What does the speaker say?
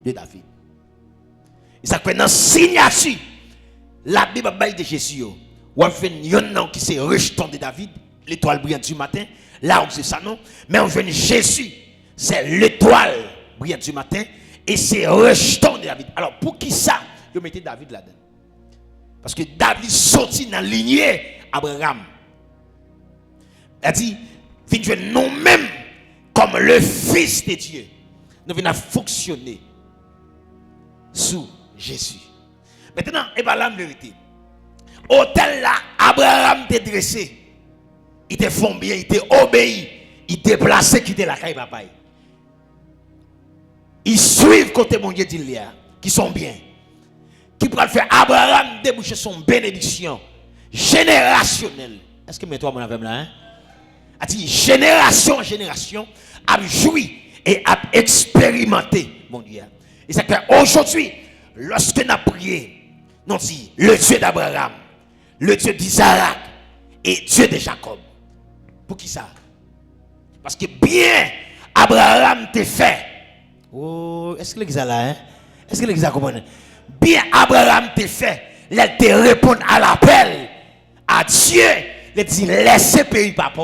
de David. Et ça fait dans signature la Bible de Jésus. Ou on fait un nom qui c'est rejeton de David, l'étoile brillante du matin. Là où c'est ça non, mais on fait Jésus, c'est l'étoile brillante du matin et c'est rejeton de David. Alors pour qui ça, vous mettez David là-dedans? Parce que David sorti dans la lignée Abraham. Il a dit, nous-mêmes comme le Fils de Dieu, nous venons fonctionner sous Jésus. Maintenant, et bien là, la vérité. Hôtel là, Abraham t'est dressé. Il te font bien, il te obéi. Il te placé, qui te la caille papa. Ils suivent côté mon Dieu dit qui sont bien. Qui pourra faire Abraham déboucher son bénédiction générationnelle. Est-ce que toi mon avec là hein? A dit génération en génération a joui et a expérimenté mon Dieu. Et c'est que aujourd'hui lorsque nous avons prié, nous dit le Dieu d'Abraham, le Dieu d'Isaac et Dieu de Jacob. Pour qui ça? Parce que bien Abraham t'a fait. Oh, est-ce que l'église là hein? Est-ce que l'église comprend? Bien Abraham t'a fait. Il te répond à l'appel à Dieu. Il dit laissez pays papa.